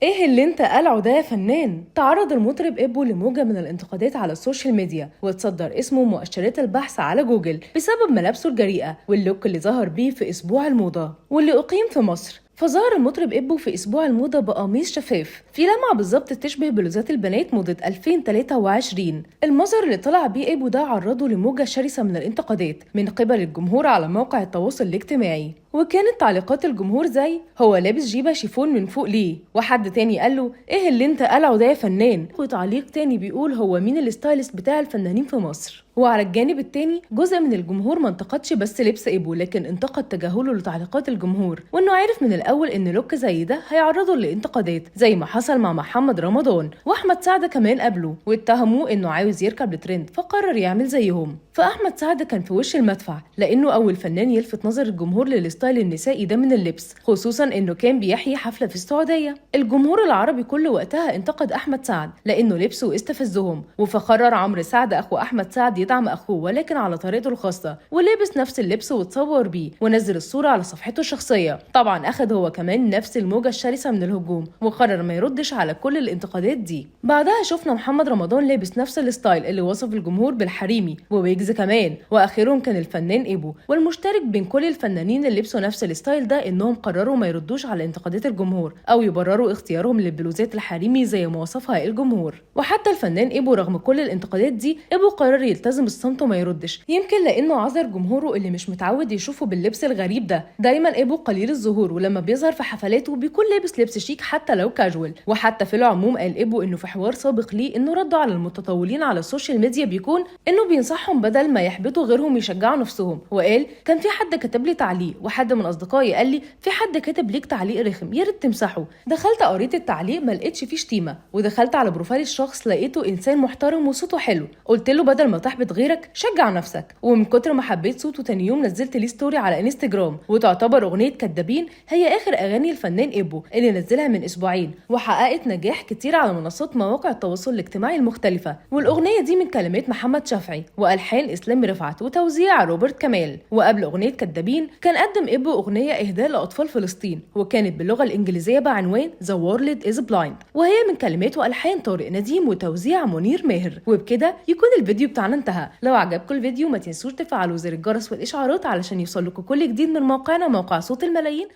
ايه اللي انت قلعه ده يا فنان؟ تعرض المطرب ابو لموجة من الانتقادات على السوشيال ميديا، واتصدر اسمه مؤشرات البحث على جوجل بسبب ملابسه الجريئة واللوك اللي ظهر بيه في اسبوع الموضة واللي اقيم في مصر. فظهر المطرب ابو في اسبوع الموضة بقميص شفاف في لمعة بالظبط تشبه بلوزات البنات موضة 2023. المظهر اللي طلع بيه ابو ده عرضه لموجة شرسة من الانتقادات من قبل الجمهور على مواقع التواصل الاجتماعي، وكانت تعليقات الجمهور زي هو لابس جيبه شيفون من فوق ليه، وحد تاني قال له ايه اللي انت قلعه ده يا فنان، وتعليق تاني بيقول هو مين الستايلست بتاع الفنانين في مصر. وعلى الجانب التاني جزء من الجمهور ما انتقدش بس لبس ابو، لكن انتقد تجاهله لتعليقات الجمهور، وانه عارف من الاول ان لوك زي ده هيعرضه لانتقادات زي ما حصل مع محمد رمضان واحمد سعد كمان قبله، واتهموه انه عاوز يركب الترند فقرر يعمل زيهم. فاحمد سعد كان في وش المدفع لانه اول فنان يلفت نظر الجمهور للستايل النسائي ده من اللبس، خصوصا انه كان بيحيي حفله في السعوديه. الجمهور العربي كله وقتها انتقد احمد سعد لانه لبسه استفزهم، فقرر عمرو سعد اخو احمد سعد يدعم اخوه ولكن على طريقته الخاصه، ولبس نفس اللبس وتصور بيه ونزل الصوره على صفحته الشخصيه. طبعا اخذ هو كمان نفس الموجه الشرسه من الهجوم وقرر ما يردش على كل الانتقادات دي. بعدها شفنا محمد رمضان لابس نفس الستايل اللي وصف الجمهور بالحريمي، وويجز كمان، واخرهم كان الفنان ابو. والمشترك بين كل الفنانين اللي لبسوا نفس الستايل ده انهم قرروا ما يردوش على انتقادات الجمهور او يبرروا اختيارهم للبلوزات الحريمي زي ما وصفها الجمهور. وحتى الفنان ابو رغم كل الانتقادات دي ابو قرر يلتزم الصمت وما يردش، يمكن لانه عذر جمهوره اللي مش متعود يشوفه باللبس الغريب ده. دايما ابو قليل الظهور، ولما بيظهر في حفلاته بيكون لابس لبس شيك حتى لو كاجوال. وحتى في العموم قال ابو انه في حوار سابق ليه انه رده على المتطاولين على السوشيال ميديا بيكون انه بينصحهم بدل ما يحبطوا غيرهم يشجعوا نفسهم. وقال كان في حد كتب لي تعليق، وحد من اصدقائي قال لي في حد كاتب ليك تعليق رخم يا ريت تمسحه. دخلت قريت التعليق ما لقيتش فيه شتيمه، ودخلت على بروفايل الشخص لقيته انسان محترم وصوته حلو. قلت له بدل ما تحبط غيرك شجع نفسك. ومن كتر ما حبيت صوته تاني يوم نزلت ليه ستوري على انستجرام، وتعتبر اغنيه كدابين هي اخر اغاني الفنان ابو اللي نزلها من اسبوعين، وحققت نجاح كتير على منصات مواقع التواصل الاجتماعي المختلفه. والاغنيه دي من كلمات محمد شافعي والحان اسلام رفعت وتوزيع روبرت كمال. وقبل اغنيه كدابين كان قدم ابو اغنيه اهداء لاطفال فلسطين، وكانت باللغه الانجليزيه بعنوان The World Is Blind، وهي من كلمات والحان طارق نديم وتوزيع منير ماهر. وبكده يكون الفيديو بتاعنا انتهى. لو عجبكم الفيديو ما تنسوش تفعلوا زر الجرس والاشعارات علشان يوصلكوا كل جديد من موقعنا موقع صوت الملايين.